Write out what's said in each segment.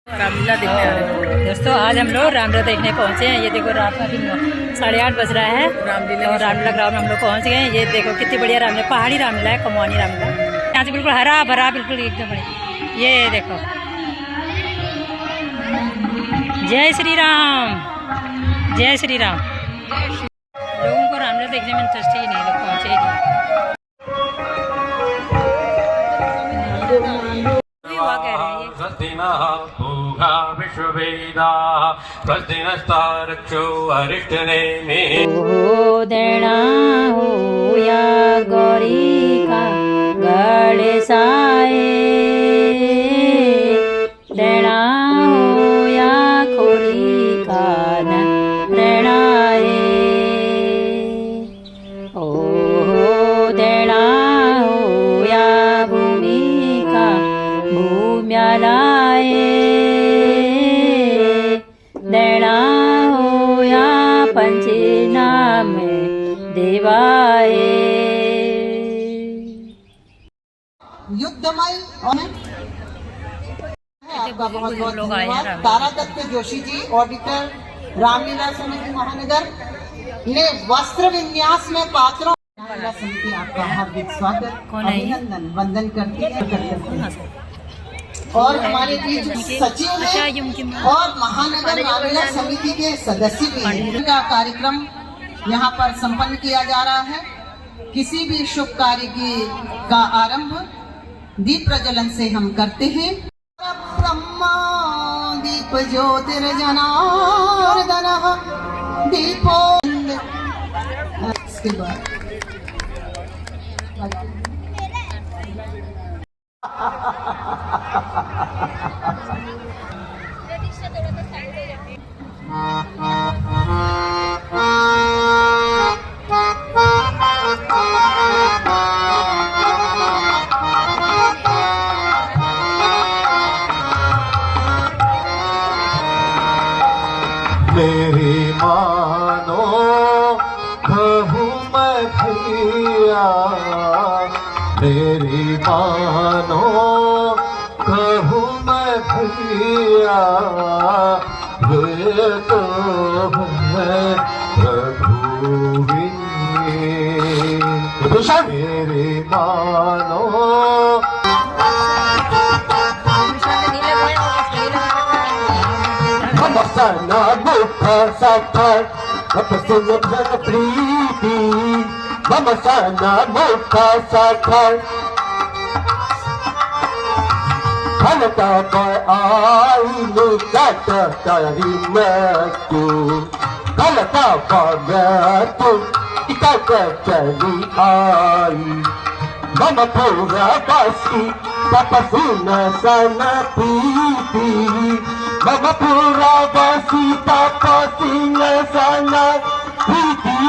रामलीला देखने आ रहे हैं दोस्तों। आज हम लोग रामलीला देखने पहुंचे हैं। ये देखो रात का 8:30 बज रहा है। रामलीला ग्राउंड हम लोग पहुंच गए हैं। ये देखो कितनी बढ़िया रामलीला, पहाड़ी रामलीला है, कमवानी रामलीला। यहाँ से बिल्कुल हरा भरा, बिल्कुल एकदम बढ़िया। ये देखो, जय श्री राम, जय श्री राम। लोगों को रामलीला देखने में इंटरेस्ट ही नहीं, लोग पहुँचे ही नहीं। देना हो या गौरी का गणेशाए, देना हो या खोरी का नैणाए। ओ देना हो या भूमि का भूम्यालाए, देना हो या पंचनाम देवाए। युद्धमय आपका बहुत बहुत धन्यवाद। तारादत्त जोशी जी, ऑडिटर, रामलीला समिति महानगर ने वस्त्र विन्यास में पात्रों रामलीला समिति आपका हार्दिक स्वागत, अभिनंदन, वंदन करती है। और हमारे बीच सचिव हैं और महानगर रामलीला समिति के सदस्य भी हैं। का कार्यक्रम यहाँ पर संपन्न किया जा रहा है। किसी भी शुभ कार्य का आरंभ दीप प्रज्वलन से हम करते हैं। ब्रह्मा दीप ज्योतिर्जनार्दन दीपो। इसके बाद मेरी मानो कहूँ मैं भैया, मेरी मानो कहूँ मैं भैया, ये तो है रघुवीर। मेरी मानो ममसना मुख सफर सुन धन प्रीति, ममसना मुख सफर खलता पर आई निकट तरी मैं तू, खलता पर मैं तू टिकट चली आई। मम पूरा बसी तपसीन सन प्रीति, मम पूरा बसी तपसीन सन प्रीति,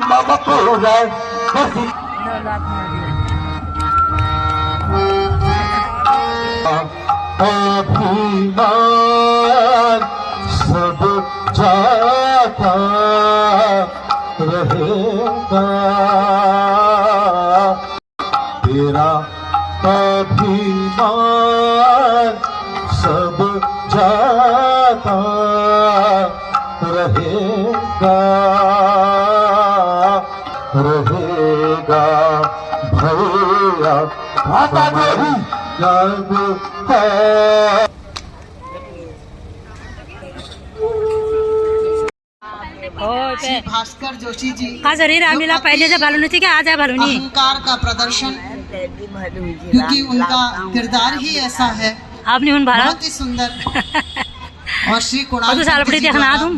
मम पूरा बसी अभिमान सब जाता रहेगा, तेरा अभिमान सब जाता रहेगा, रहेगा भैया आता नहीं जब है। श्री भास्कर जोशी जी, हाँ सर, रामलीला पहले से भालू नहीं थी क्या? आज है भालू नहीं। अहंकार का प्रदर्शन, क्योंकि उनका किरदार ही ऐसा है। आपने उन भारत बहुत ही सुंदर। और श्री कुणाल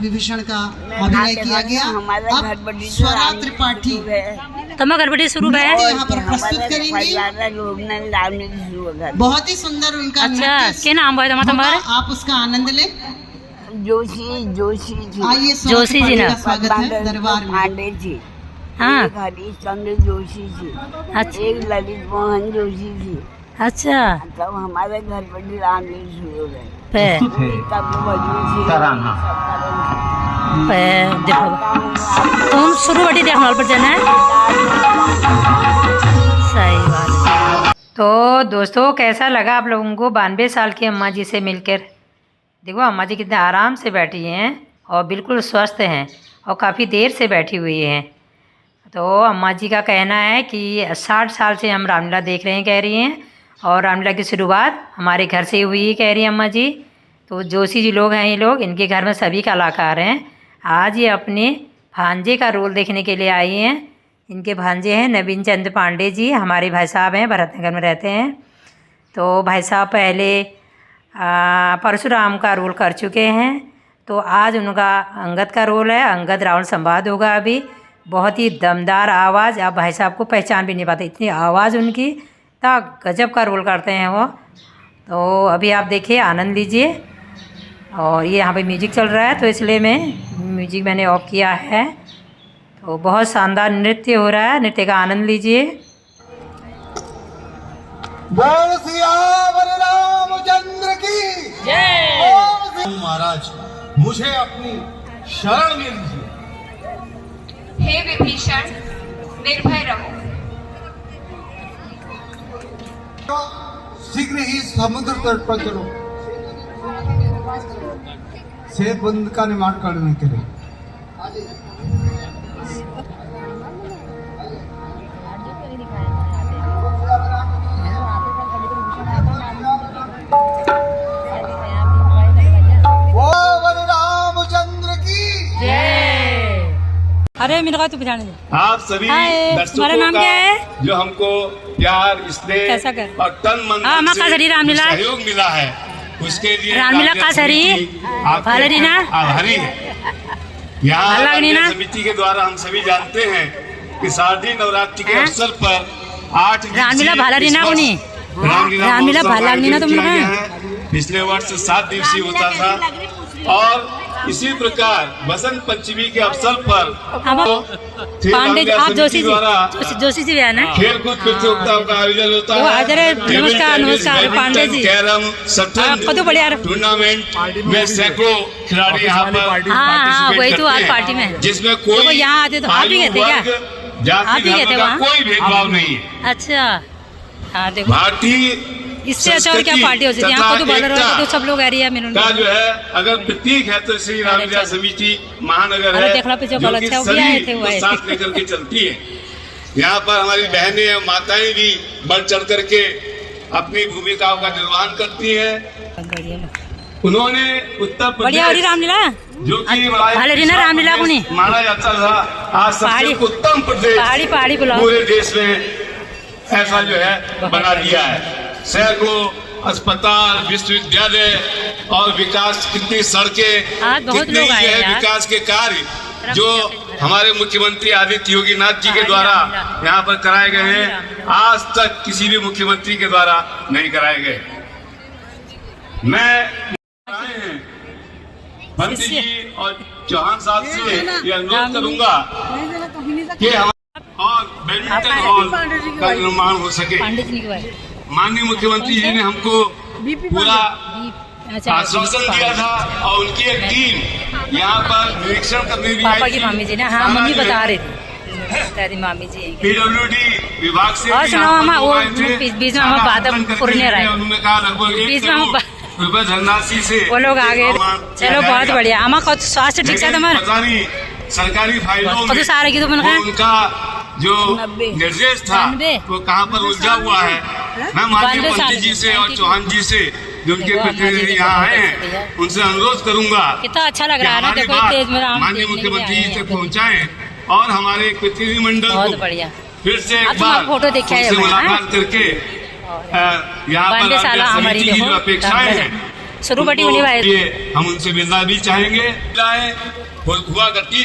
विभीषण का अभिनय किया गया। अब स्वरा त्रिपाठी तमा गड़बड़ी शुरू है यहाँ पर प्रस्तुत करेंगे। बहुत ही सुंदर उनका। अच्छा, क्या नाम है तुम्हारे? आप उसका आनंद लें। जोशी जी, आइए जोशी जी ना स्वागत है दरबार में। पांडे जी, हाँ, हरीश चंद्र जोशी जी, अच्छा, एक ललित मोहन जोशी जी। अच्छा, तब हमारे घर पर रामलीला शुरू हो गए। देखो तुम शुरू बड़ी देखने पर जाना है। सही बात है। तो दोस्तों कैसा लगा आप लोगों को 92 साल की अम्मा जी से मिलकर? देखो अम्मा जी कितने आराम से बैठी हैं और बिल्कुल स्वस्थ हैं और काफ़ी देर से बैठी हुई हैं। तो अम्मा जी का कहना है कि 60 साल से हम रामलीला देख रहे हैं, कह रही हैं, और रामलीला की शुरुआत हमारे घर से हुई कह रही हैं अम्मा जी। तो जोशी जी लोग हैं, ये लोग, इनके घर में सभी कलाकार हैं। आज ये अपने भांजे का रोल देखने के लिए आई हैं। इनके भांजे हैं नवीन चंद्र पांडे जी, हमारे भाई साहब हैं, भरतनगर में रहते हैं। तो भाई साहब पहले परशुराम का रोल कर चुके हैं, तो आज उनका अंगद का रोल है। अंगद रावण संवाद होगा अभी। बहुत ही दमदार आवाज़, आप भाई साहब को पहचान भी नहीं पाते, इतनी आवाज़ उनकी, इतना गजब का रोल करते हैं वो। तो अभी आप देखिए, आनंद लीजिए। और ये यहाँ पे म्यूजिक चल रहा है, तो इसलिए म्यूजिक मैंने ऑफ किया है। तो बहुत शानदार नृत्य हो रहा है, नृत्य का आनंद लीजिए। बोल सियावर रामचंद्र की जय। महाराज, मुझे अपनी शरण में लीजिए। हे विभीषण, निर्भय रहो। शीघ्र ही समुद्र तट पर चलो, सेतु बंध का निर्माण करने के लिए। रामचंद्र की जय। अरे मेरे को तू पहचाने दे। आप सभी दर्शकों तुम्हारा नाम का क्या है? जो हमको प्यार, कैसा कर? स्नेह और तन मन से रामलीला सहयोग मिला है, उसके लिए रामलीला का सरी भालरी ना आभारी है। यहाँ रामलीला समिति के द्वारा हम सभी जानते हैं कि शारदीय नवरात्रि के अवसर पर 8 रामलीला भालरी ना कोनी रामलीला भालरी ना तुम लोग। पिछले वर्ष 7 दिवसीय होता था और इसी प्रकार बसंत पंचमी के अवसर पर पांडे आप जोशी जी है ना, खेलकूद प्रतियोगिताओं का आयोजन होता है। नमस्कार नमस्कार पांडे जी। कैरम, शतरंज टूर्नामेंट में सैकड़ों खिलाड़ी यहाँ पर वही तो आज पार्टी में, जिसमें कोई यहाँ आते तो आप ही कहते क्या? जाति धर्म का कोई भेदभाव नहीं है। अच्छा हाँ देखो, भारतीय इससे अच्छा और क्या पार्टी हो सकती है? यहाँ तो बदल रहा है, तो सब लोग एरिया में का जो है अगर प्रतीक है तो श्री रामलीला समिति महानगर है, जो कि सभी साथ लेकर के चलती है। यहाँ पर हमारी बहनें और माताएं भी बढ़ चढ़ करके अपनी भूमिकाओं का निर्वहन करती है। उन्होंने उत्तर प्रदेश रामलीला जो कि रामलीला को नहीं माना जाता था, आज सबसे उत्तम प्रदेश पहाड़ी पूरे देश में ऐसा जो है बना दिया है। सैकड़ों अस्पताल, विश्वविद्यालय और विकास, कितनी सड़कें, कितने जो है विकास के कार्य जो हमारे मुख्यमंत्री आदित्य योगी नाथ जी के द्वारा यहाँ पर कराए गए हैं, आज तक किसी भी मुख्यमंत्री के द्वारा नहीं कराए गए। मैं पंडित जी और चौहान साहब से ये अनुरोध करूंगा कि और बैडमिंटन हॉल का निर्माण हो सके। माननीय मुख्यमंत्री जी ने हमको पूरा आश्वासन दिया था और उनकी एक टीम यहाँ पर निरीक्षण करने भी आई थी। मामी जी ने, हाँ मम्मी बता रही थी, मामी जी PWD विभाग से और सुनो मामा, वो बीच में हम बात पूरने रहे, उन्होंने कहा लगभग रुपए धनराशि से वो लोग आ गए। चलो बहुत बढ़िया। आमा को स्वास्थ्य ठीक है तुम्हारा? पता नहीं सरकारी फाइलों में सारे की तो उनका जो निर्देश था वो कहाँ पर उलझा हुआ है। मैं माननीय पंडित जी से और चौहान जी से जो उनके प्रतिनिधि यहाँ आए हैं, उनसे अनुरोध करूंगा कितना अच्छा लग रहा है ना, देखो तेज में माननीय मुख्यमंत्री जी तक पहुँचाएं और हमारे प्रतिनिधिमंडल को फिर से एक बार फोटो देखा है मुलाकात करके यहाँ पर समिति की जो अपेक्षाएं हैं शुरू बटी होने वाली, हम उनसे मिलना भी चाहेंगे। हुआ करती थी,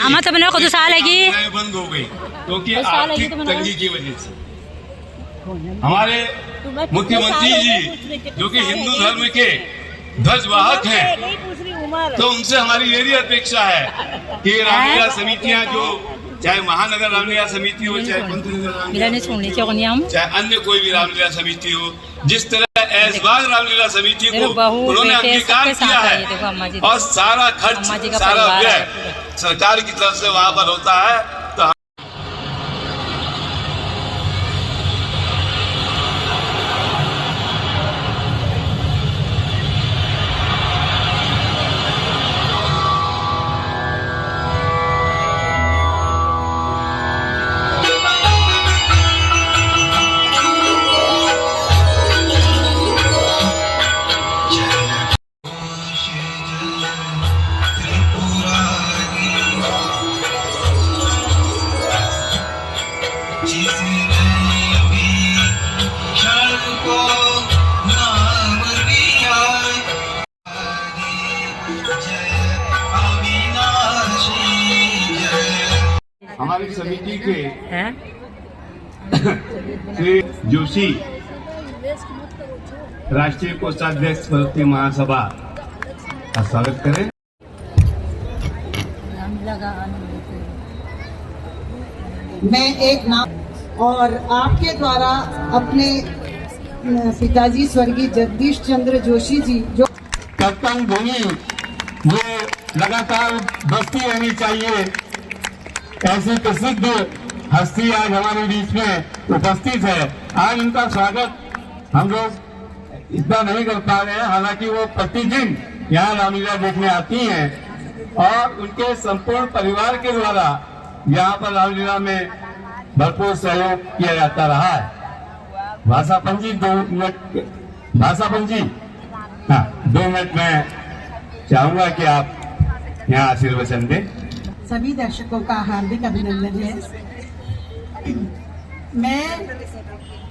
बंद हो गई क्योंकि आर्थिक तंगी की वजह से। हमारे मुख्यमंत्री जी जो कि हिंदू धर्म के ध्वजवाहक हैं, तो उनसे हमारी यही अपेक्षा है कि रामलीला समितियां जो चाहे महानगर रामलीला समिति हो, चाहे चाहे अन्य कोई भी रामलीला समिति हो, जिस तरह ऐशबाग रामलीला समिति को उन्होंने अंगीकार किया है और सारा खर्च, सारा व्यय सरकार की तरफ से वहाँ पर होता है, तो हमारी समिति के हैं? श्री जोशी राष्ट्रीय कोषाध्यक्ष भारतीय महासभा का स्वागत करें। मैं एक नाम और आपके द्वारा अपने पिताजी स्वर्गीय जगदीश चंद्र जोशी जी जो कर्तव्य भूमि ये लगातार बसती रहनी चाहिए। ऐसी प्रसिद्ध हस्ती आज हमारे बीच में उपस्थित है। आज उनका स्वागत हम लोग इतना नहीं कर पा रहे हैं, हालांकि वो प्रतिदिन यहाँ रामलीला देखने आती हैं और उनके संपूर्ण परिवार के द्वारा यहाँ पर रामलीला में भरपूर सहयोग किया जाता रहा है। भाषापन जी 2 मिनट, भाषापन जी हाँ 2 मिनट में चाहूंगा कि आप यहाँ आशीर्वचन दें। सभी दर्शकों का हार्दिक अभिनंदन है। मैं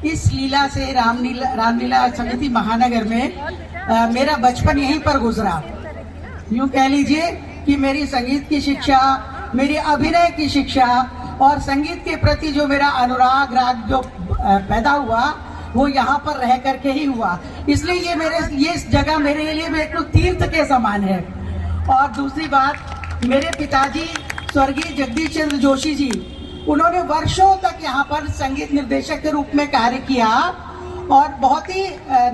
इस लीला से रामलीला समिति महानगर में मेरा बचपन यहीं पर गुजरा। यूं कह लीजिए कि मेरी संगीत की शिक्षा, मेरी अभिनय की शिक्षा और संगीत के प्रति जो मेरा अनुराग राग जो पैदा हुआ वो यहाँ पर रह करके ही हुआ। इसलिए ये इस जगह मेरे लिए एक तीर्थ के समान है। और दूसरी बात, मेरे पिताजी स्वर्गीय जगदीश चंद्र जोशी जी, उन्होंने वर्षों तक यहाँ पर संगीत निर्देशक के रूप में कार्य किया और बहुत ही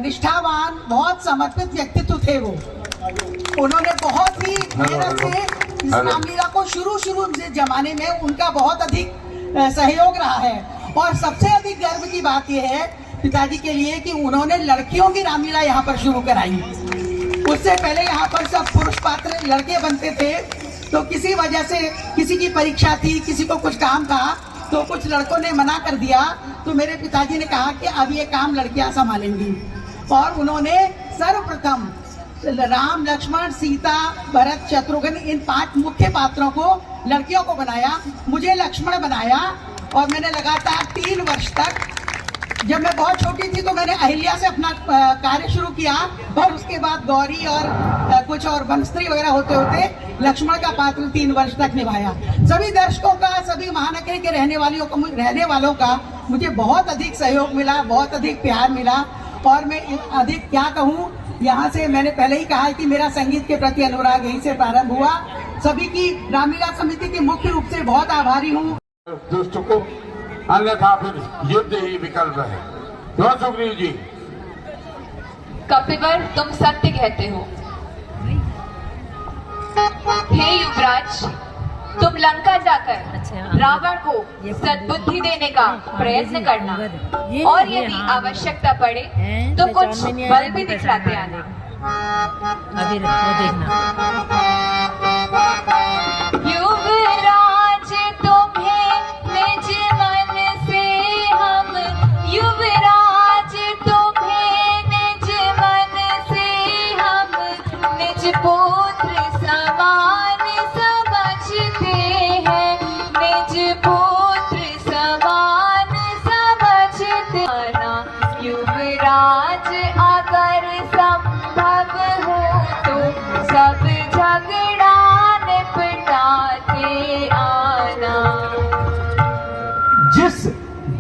निष्ठावान, बहुत समर्पित व्यक्तित्व थे वो। उन्होंने बहुत ही मेहनत से इस रामलीला को शुरू के जमाने में उनका बहुत अधिक सहयोग रहा है। और सबसे अधिक गर्व की बात यह है पिताजी के लिए कि उन्होंने लड़कियों की रामलीला यहाँ पर शुरू कराई। उससे पहले यहाँ पर सब पुरुष पात्र लड़के बनते थे, तो किसी वजह से किसी की परीक्षा थी, किसी को कुछ काम था, तो कुछ लड़कों ने मना कर दिया। तो मेरे पिताजी ने कहा कि अब ये काम लड़कियां संभालेंगी और उन्होंने सर्वप्रथम राम, लक्ष्मण, सीता, भरत, शत्रुघ्न इन 5 मुख्य पात्रों को लड़कियों को बनाया। मुझे लक्ष्मण बनाया और मैंने लगातार 3 वर्ष तक, जब मैं बहुत छोटी थी तो मैंने अहिल्या से अपना कार्य शुरू किया और उसके बाद गौरी और कुछ और वनस्त्री वगैरह होते होते लक्ष्मण का पात्र 3 वर्ष तक निभाया। सभी दर्शकों का, सभी महानगर के रहने वालों का मुझे बहुत अधिक सहयोग मिला, बहुत अधिक प्यार मिला। और मैं अधिक क्या कहूँ, यहाँ से मैंने पहले ही कहा है कि मेरा संगीत के प्रति अनुराग यहीं से प्रारंभ हुआ। सभी की रामलीला समिति के मुख्य रूप से बहुत आभारी हूँ। दोस्तों को अन्यथा फिर युद्ध ही विकल्प है। क्यों सुग्रीव जी? कपिवर, तुम सत्य कहते हो। हे युवराज, तुम लंका जाकर रावण को सद्बुद्धि देने का प्रयत्न करना और यदि आवश्यकता पड़े तो कुछ बल भी दिखलाते आना। अभी देखना। युवराज तुम्हें निज मन से हम, युवराज तुम्हें निज मन से हम निज पुत्र समान समझते हैं, निज पुत्र समान समझते हैं। युवराज अगर संभव हो तो सब झगड़ा निपटाते आना। जिस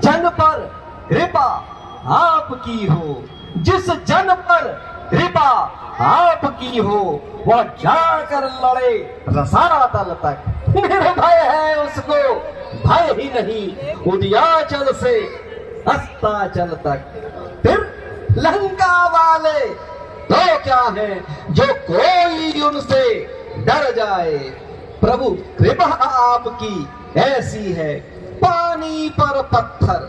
जन पर कृपा आपकी हो, जिस जन पर कृपा आपकी हो, वह जाकर लड़े रसातल तक। निर्भय है उसको भय ही नहीं, उदयाचल से अस्ताचल तक। फिर लंका वाले तो क्या है जो कोई उनसे डर जाए। प्रभु कृपा आपकी ऐसी है, पानी पर पत्थर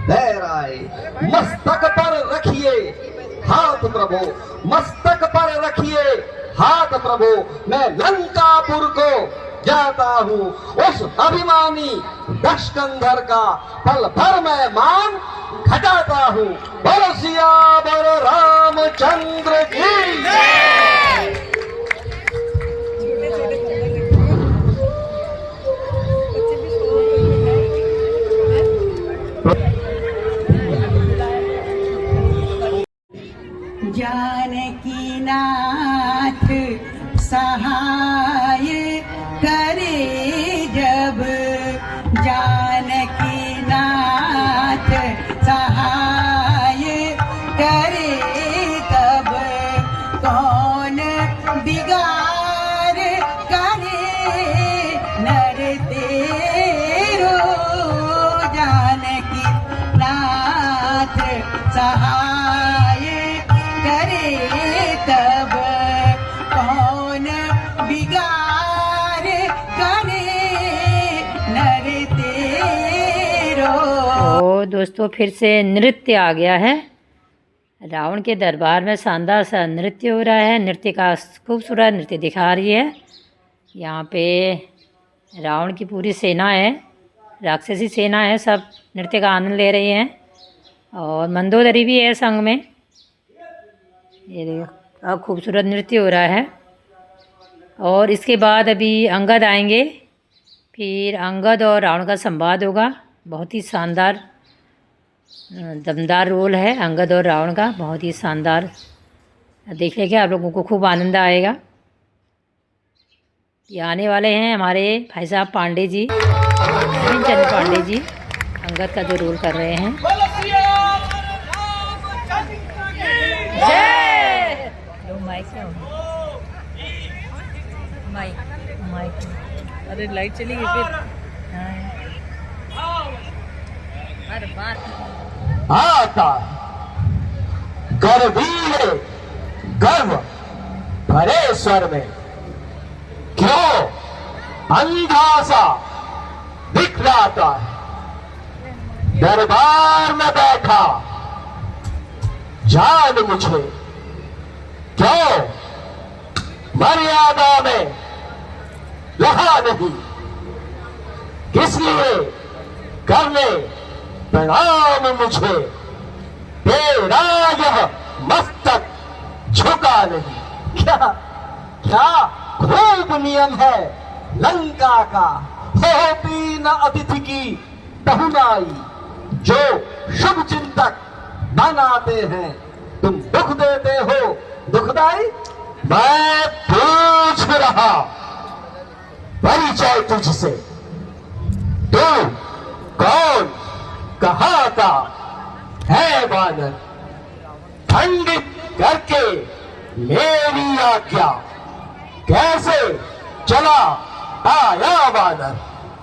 लहराए। मस्तक पर रखिए हाथ प्रभु, मस्तक पर रखिए हाथ प्रभु। मैं लंकापुर को जाता हूँ, उस अभिमानी दशकंधर का पल भर मैं मान घटाता हूँ। बोलो सियावर रामचंद्र की जय। जानकी नाथ सहाय करे जब दोस्तों फिर से नृत्य आ गया है। रावण के दरबार में शानदार सा नृत्य हो रहा है। नृत्य का खूबसूरत नृत्य दिखा रही है। यहाँ पे रावण की पूरी सेना है, राक्षसी सेना है, सब नृत्य का आनंद ले रही हैं। और मंदोदरी भी है संग में। ये देखो अब खूबसूरत नृत्य हो रहा है। और इसके बाद अभी अंगद आएंगे, फिर अंगद और रावण का संवाद होगा। बहुत ही शानदार दमदार रोल है अंगद और रावण का, बहुत ही शानदार। देखने के आप लोगों को खूब आनंद आएगा। ये आने वाले हैं हमारे भाई साहब पांडे जी, चंद्र पांडे जी, अंगद का जो रोल कर रहे हैं। जय माइक से माइक अरे लाइट चली गई फिर। हर बात आता गर्वीर गर्व भरे स्वर में क्यों अंधा सा दिखलाता है। दरबार में बैठा जान मुझे क्यों मर्यादा में रहा नहीं। किस लिए करने प्रणाम मुझे, तेरा यह मस्तक झुका नहीं। क्या क्या खूब नियम है लंका का, होती न अतिथि की पहुनाई। जो शुभ चिंतक बनाते हैं तुम दुख देते हो दुखदाई। मैं पूछ रहा परिचय तुझसे, तू कौन कहाँ का है वानर। खंडित करके मेरी आज्ञा कैसे चला आया वानर।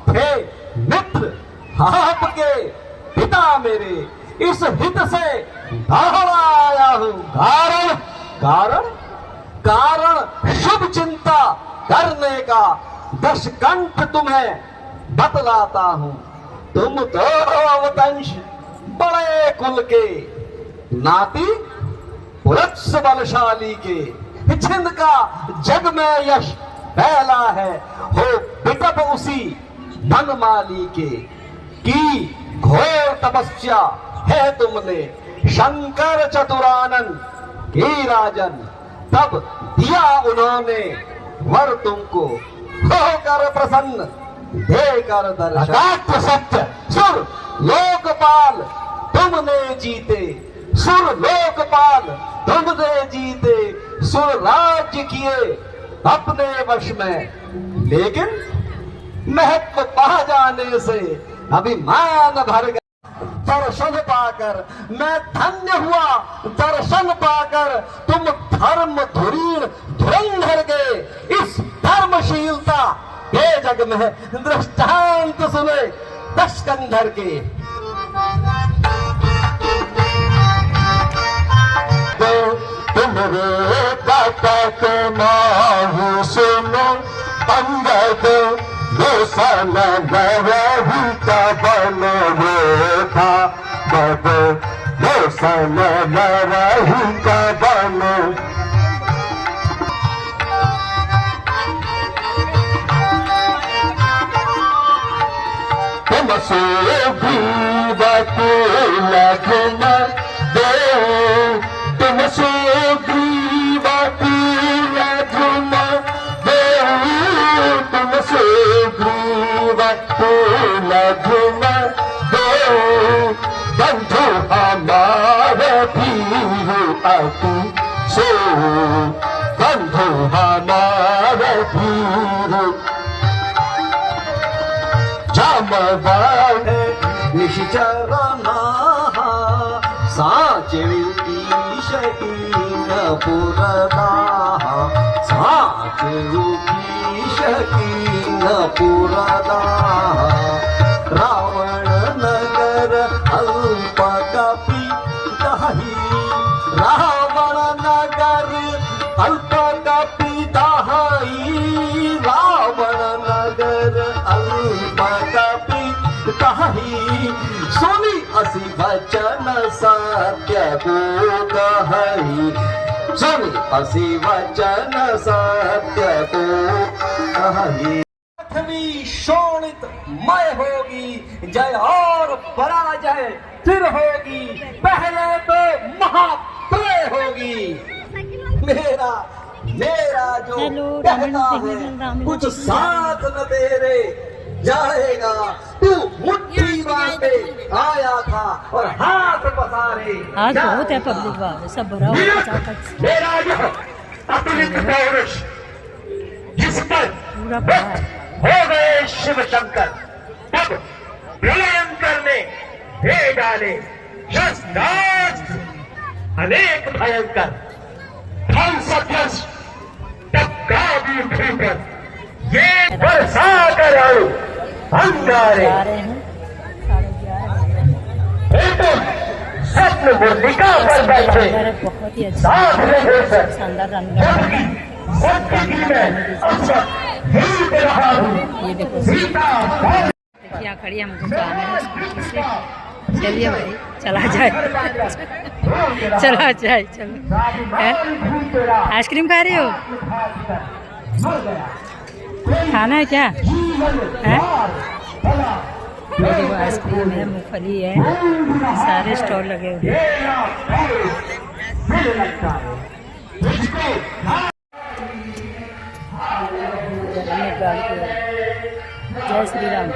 थे मित्र आपके पिता मेरे, इस हित से दौड़ा आया हूँ। कारण कारण कारण शुभ चिंता करने का दशकंठ तुम्हें बतलाता हूँ। तुम तो अवतंश बड़े कुल के, नाती पुरुष बलशाली के, जिनका जग में यश फैला है। हो पितब उसी धनमाली के, की घोर तपस्या है तुमने शंकर चतुरानन की राजन। तब दिया उन्होंने वर तुमको, होकर प्रसन्न देकर दर्शन। सत्य सुर लोकपाल तुमने जीते, सुर लोकपाल तुमने जीते। सुर राज्य किए अपने वश में, लेकिन महत्व पा जाने से अभिमान भर गया। दर्शन पाकर मैं धन्य हुआ, दर्शन पाकर तुम धर्म धुरीण धुरंधर गए। इस धर्मशीलता के जग में दृष्टांत सुने दशकंधर के। तुम्हारे दाता के माहू सुनो अंगद, दोसन नरही का बन था बद, दोसन नरही का बन। तुमसे ग्रीवत लघुम दे, तुमसे ग्रीवत लघुम दे, तुमसे ग्रीवत लघुम दे। बंधु हमारे भीर अति सो, बंधु हमारे भीर जामवान निश्चरना साचे ईशकीन पुरदा, साचे ईशकीन पुरदा। रावण नगर अल्प कपि दही, रावण नगर अल्प कपि दही। रावण नगर अल्प कपि दही, सुनी असी वचन सत्य को कही सुनी हसी वचन सत्य को कही पृथ्वी शोणित मय होगी जय और पराजय फिर होगी पहले तो महाप्रलय होगी मेरा मेरा जो कहता है कुछ साथ न तेरे जाएगा तू मुट्ठी बांधे आया था और हाथ पसारे आज बहुत है पब्लिक बात सब भरा हुआ मेरा यह अतुलित पौरुष जिस पर पूरा हो गए शिव शंकर तब प्रलयंकर ने दे डाले शस्त्रास्त्र अनेक भयंकर ध्वंस तब गादी भीतर ये बरसा कर आऊ अंगारे स्वप्न मुर्लिका पर बैठे बहुत ही साथ में शानदार रामलीला ये देखो क्या खड़ी हमको काम है स्कूटी से चलिए भाई चला जाए चला जाए चलो आइसक्रीम खा रही हो खाना है क्या है देखो आइसक्रीम है मूंगफली है सारे स्टॉल लगे हुए जय श्री राम।